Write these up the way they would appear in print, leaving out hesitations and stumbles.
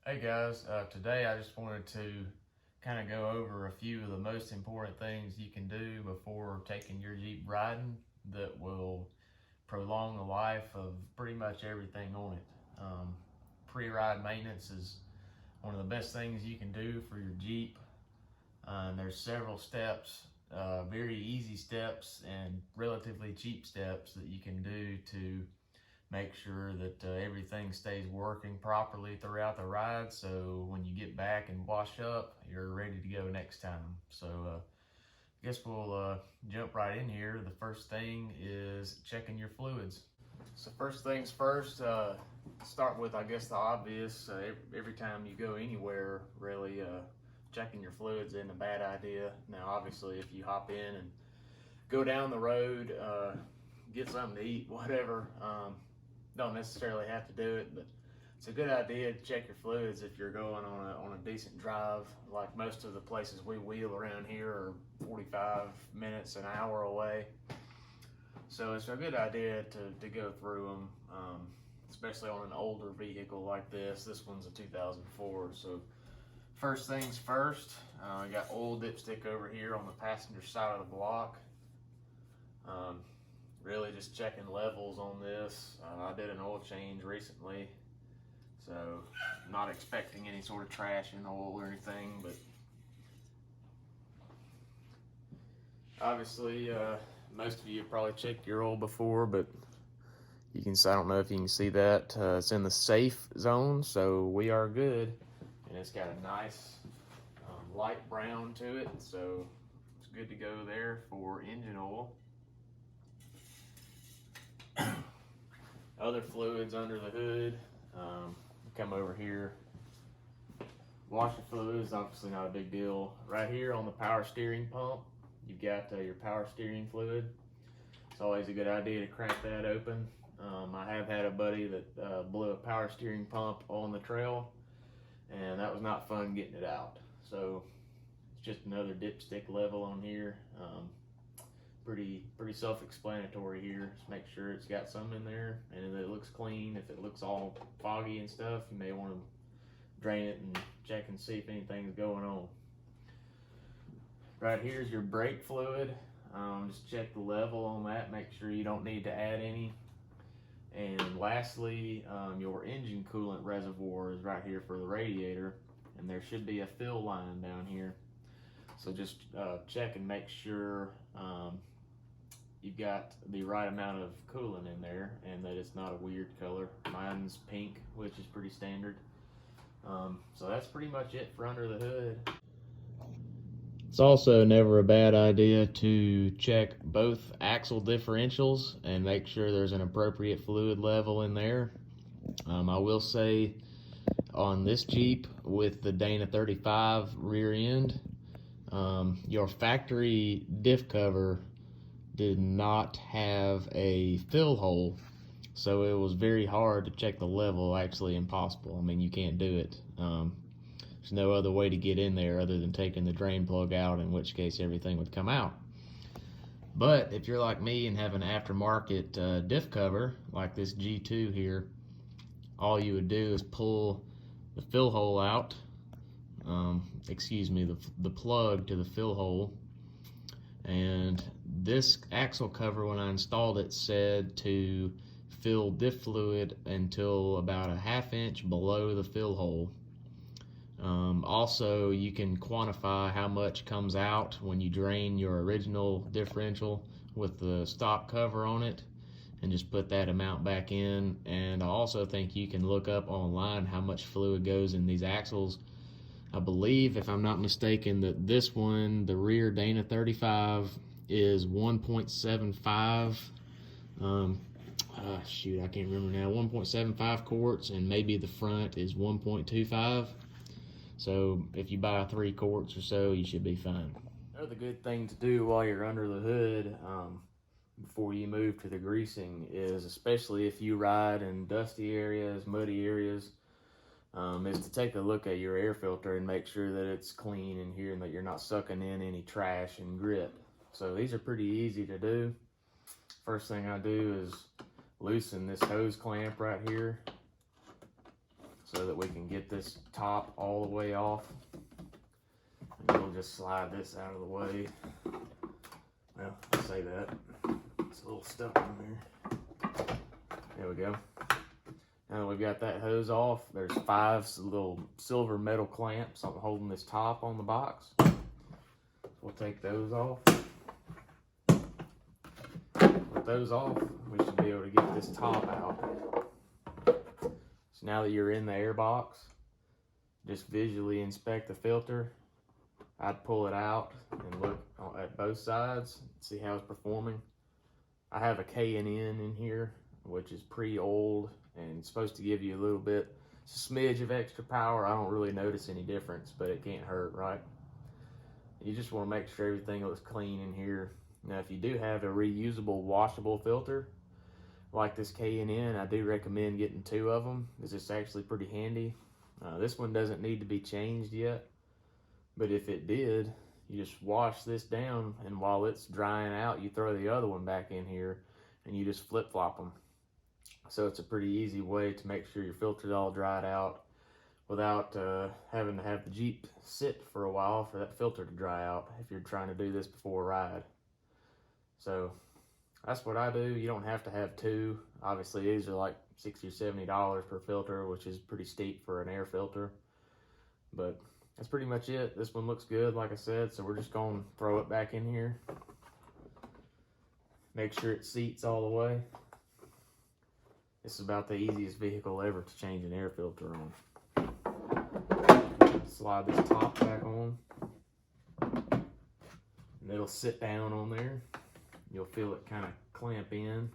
Hey guys, today I just wanted to kind of go over a few of the most important things you can do before taking your Jeep riding that will prolong the life of pretty much everything on it. Pre-ride maintenance is one of the best things you can do for your Jeep. And there's several steps, very easy steps and relatively cheap steps that you can do to make sure that everything stays working properly throughout the ride, so when you get back and wash up, you're ready to go next time. So I guess we'll jump right in here. The first thing is checking your fluids. So first things first, start with, I guess, the obvious. Every time you go anywhere, really, checking your fluids isn't a bad idea. Now obviously if you hop in and go down the road, get something to eat, whatever, don't necessarily have to do it, but it's a good idea to check your fluids if you're going on a decent drive. Like most of the places we wheel around here are 45 minutes, an hour away. So it's a good idea to go through them, especially on an older vehicle like this. This one's a 2004. So first things first, I got old dipstick over here on the passenger side of the block. Really just checking levels on this. I did an oil change recently, so not expecting any sort of trash in oil or anything, but obviously most of you have probably checked your oil before, but you can, I don't know if you can see that, it's in the safe zone, so we are good. And it's got a nice light brown to it, so it's good to go there for engine oil. Other fluids under the hood, come over here. Washer fluids, obviously not a big deal. Right here on the power steering pump, you've got your power steering fluid. It's always a good idea to crack that open. I have had a buddy that blew a power steering pump on the trail, and that was not fun getting it out. So it's just another dipstick level on here. Pretty self-explanatory here. Just make sure it's got some in there and it looks clean. If it looks all foggy and stuff, you may want to drain it and check and see if anything's going on. Right here's your brake fluid. Just check the level on that, make sure you don't need to add any. And lastly, your engine coolant reservoir is right here for the radiator, and there should be a fill line down here. So just check and make sure you've got the right amount of coolant in there and that it's not a weird color. Mine's pink, which is pretty standard. So that's pretty much it for under the hood. It's also never a bad idea to check both axle differentials and make sure there's an appropriate fluid level in there. I will say on this Jeep with the Dana 35 rear end, your factory diff cover did not have a fill hole, so it was very hard to check the level, actually impossible. I mean, you can't do it. There's no other way to get in there other than taking the drain plug out, in which case everything would come out. But if you're like me and have an aftermarket diff cover like this G2 here, all you would do is pull the fill hole out, the plug to the fill hole. And this axle cover, when I installed it, said to fill diff fluid until about a ½ inch below the fill hole. Also, you can quantify how much comes out when you drain your original differential with the stock cover on it, and just put that amount back in. And I also think you can look up online how much fluid goes in these axles. I believe, if I'm not mistaken, that this one, the rear Dana 35, is 1.75. I can't remember now. 1.75 quarts, and maybe the front is 1.25. So if you buy 3 quarts or so, you should be fine. Another good thing to do while you're under the hood, before you move to the greasing, is, especially if you ride in dusty areas, muddy areas, is to take a look at your air filter and make sure that it's clean in here and that you're not sucking in any trash and grit. So these are pretty easy to do. First thing I do is loosen this hose clamp right here. so that we can get this top all the way off. And we'll just slide this out of the way. Well, I say that. It's a little stuck in there. There we go. Now that we've got that hose off, there's 5 little silver metal clamps holding this top on the box. We'll take those off. With those off, we should be able to get this top out. So now that you're in the air box, just visually inspect the filter. I'd pull it out and look at both sides, see how it's performing. I have a K&N in here, which is pre-oiled and it's supposed to give you a little bit, it's a smidge of extra power. I don't really notice any difference, but it can't hurt, right? You just want to make sure everything looks clean in here. Now, if you do have a reusable, washable filter, like this K&N, I do recommend getting 2 of them, because it's actually pretty handy. This one doesn't need to be changed yet, but if it did, you just wash this down, and while it's drying out, you throw the other one back in here, and you just flip-flop them. So it's a pretty easy way to make sure your filter's all dried out without having to have the Jeep sit for a while for that filter to dry out if you're trying to do this before a ride. So that's what I do. You don't have to have 2. Obviously, these are like $60 or $70 per filter, which is pretty steep for an air filter. But that's pretty much it. This one looks good, like I said, so we're just going to throw it back in here. Make sure it seats all the way. This is about the easiest vehicle ever to change an air filter on. Slide this top back on. And it'll sit down on there. You'll feel it kind of clamp in.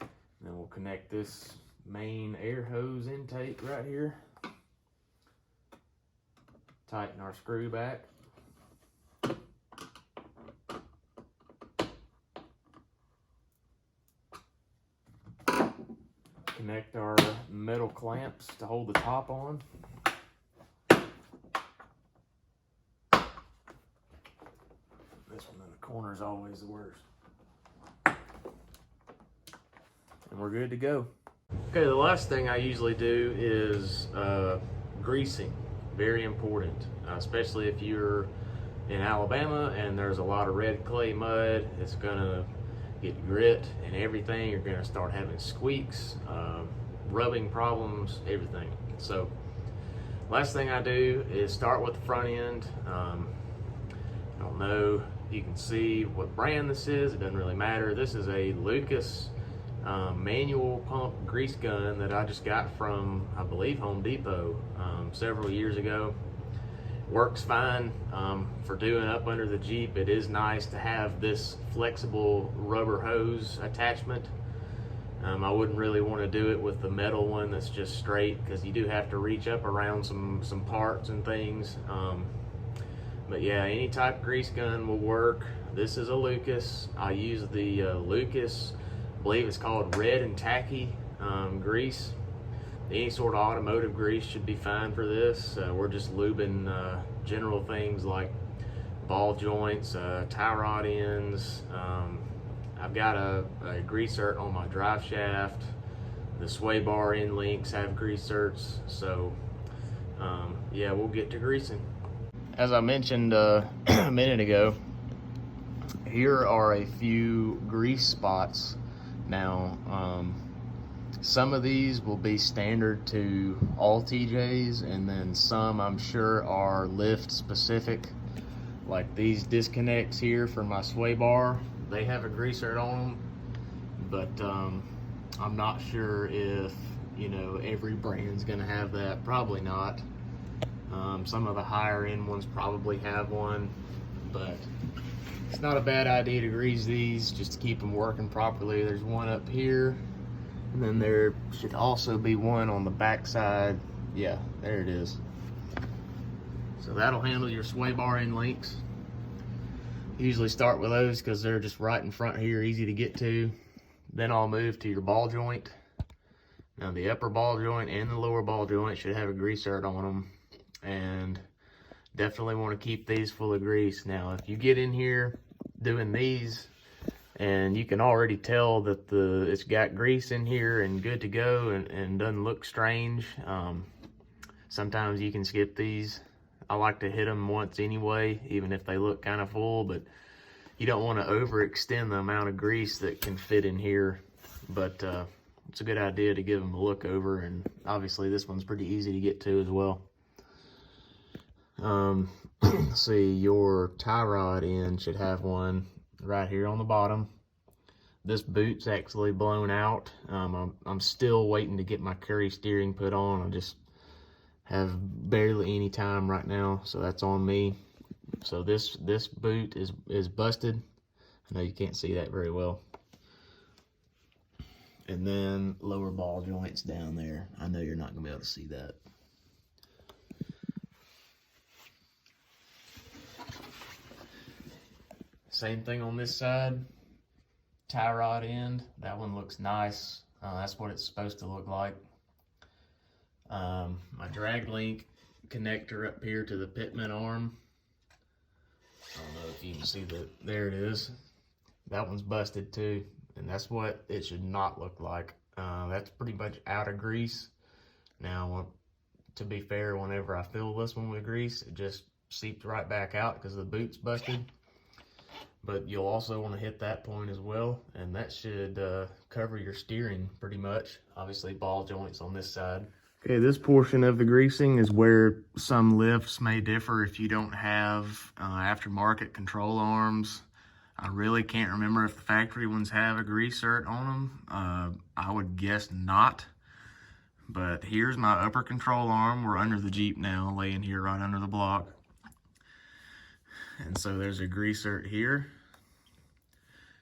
And then we'll connect this main air hose intake right here. Tighten our screw back. Connect our metal clamps to hold the top on. This one in the corner is always the worst. And we're good to go. Okay, the last thing I usually do is greasing. Very important, especially if you're in Alabama and there's a lot of red clay mud. It's gonna get grit and everything. You're gonna start having squeaks, rubbing problems, everything. So last thing I do is start with the front end. I don't know if you can see what brand this is. It doesn't really matter. This is a Lucas manual pump grease gun that I just got from, I believe, Home Depot several years ago. Works fine for doing up under the Jeep. It is nice to have this flexible rubber hose attachment. I wouldn't really want to do it with the metal one that's just straight, because you do have to reach up around some parts and things. But yeah, any type of grease gun will work. This is a Lucas. I use the Lucas, I believe it's called Red and Tacky grease. Any sort of automotive grease should be fine for this. We're just lubing general things like ball joints, tie rod ends. I've got a grease zert on my drive shaft. The sway bar end links have grease zerts. So yeah, we'll get to greasing. As I mentioned a minute ago, here are a few grease spots. Now, some of these will be standard to all TJs, and then some I'm sure are lift specific. Like these disconnects here for my sway bar, they have a grease zert on them, but I'm not sure if, you know, every brand's gonna have that. Probably not. Some of the higher end ones probably have one, but it's not a bad idea to grease these just to keep them working properly. There's one up here, and then there should also be one on the back side. Yeah, there it is. So that'll handle your sway bar end links. Usually start with those because they're just right in front here, easy to get to. Then I'll move to your ball joint. Now the upper ball joint and the lower ball joint should have a grease zert on them, and definitely want to keep these full of grease. Now if you get in here doing these and you can already tell that it's got grease in here and good to go and doesn't look strange, Sometimes you can skip these. I like to hit them once anyway, even if they look kind of full, but you don't want to overextend the amount of grease that can fit in here. But it's a good idea to give them a look over, and obviously this one's pretty easy to get to as well. See, your tie rod end should have one right here on the bottom. This boot's actually blown out. I'm still waiting to get my Curry steering put on. I just have barely any time right now, so that's on me. So this boot is busted. I know you can't see that very well. And then lower ball joints down there. I know you're not gonna be able to see that. Same thing on this side. Tie rod end, that one looks nice. That's what it's supposed to look like. My drag link connector up here to the pitman arm. I don't know if you can see that. There it is. That one's busted too, and that's what it should not look like. That's pretty much out of grease. Now, to be fair, whenever I fill this one with grease, it just seeps right back out because the boot's busted. But you'll also want to hit that point as well, and that should cover your steering pretty much. Obviously, ball joints on this side. Okay, this portion of the greasing is where some lifts may differ if you don't have aftermarket control arms. I really can't remember if the factory ones have a grease cert on them. I would guess not. But here's my upper control arm. We're under the Jeep now, laying here right under the block. And so there's a grease cert here.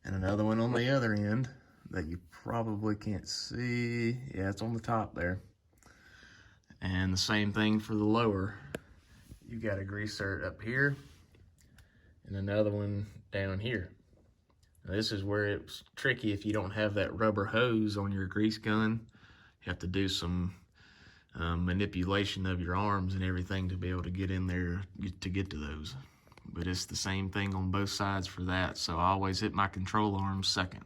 And another one on the other end that you probably can't see. Yeah, it's on the top there. And the same thing for the lower. You got a grease cert up here and another one down here. Now, this is where it's tricky if you don't have that rubber hose on your grease gun. You have to do some manipulation of your arms and everything to be able to get in there to get to those. But it's the same thing on both sides for that, so I always hit my control arms second.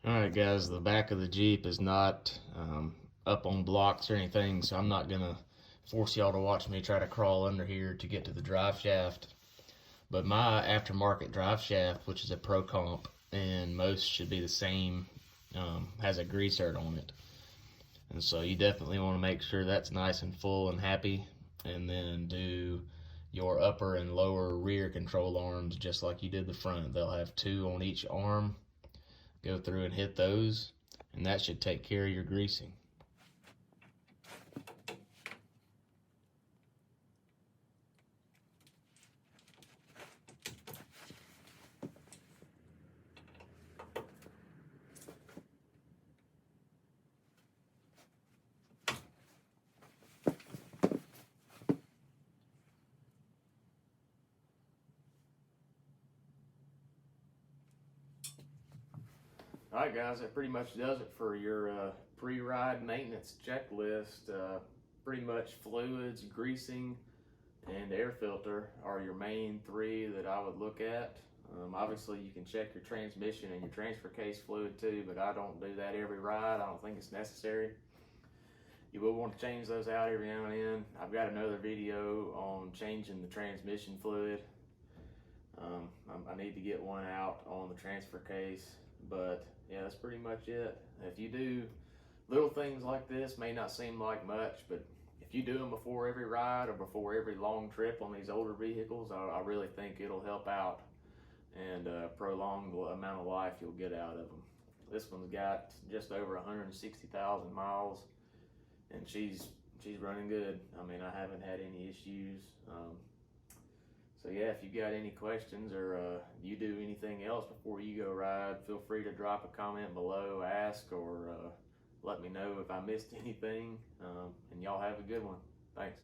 Alright guys, the back of the Jeep is not up on blocks or anything, so I'm not gonna force y'all to watch me try to crawl under here to get to the drive shaft. But my aftermarket drive shaft, which is a Pro Comp, and most should be the same, has a grease cert on it. And so you definitely want to make sure that's nice and full and happy, and then do your upper and lower rear control arms just like you did the front. They'll have 2 on each arm. Go through and hit those, and that should take care of your greasing. Alright guys, that pretty much does it for your pre-ride maintenance checklist. Pretty much fluids, greasing, and air filter are your main 3 that I would look at. Obviously you can check your transmission and your transfer case fluid too, but I don't do that every ride. I don't think it's necessary. You will want to change those out every now and then. I've got another video on changing the transmission fluid. I need to get one out on the transfer case, but yeah, that's pretty much it. If you do little things like this, may not seem like much, but if you do them before every ride or before every long trip on these older vehicles, I really think it'll help out and prolong the amount of life you'll get out of them. This one's got just over 160,000 miles, and she's running good. I mean, I haven't had any issues. So yeah, if you got any questions or you do anything else before you go ride, feel free to drop a comment below, ask, or let me know if I missed anything. And y'all have a good one. Thanks.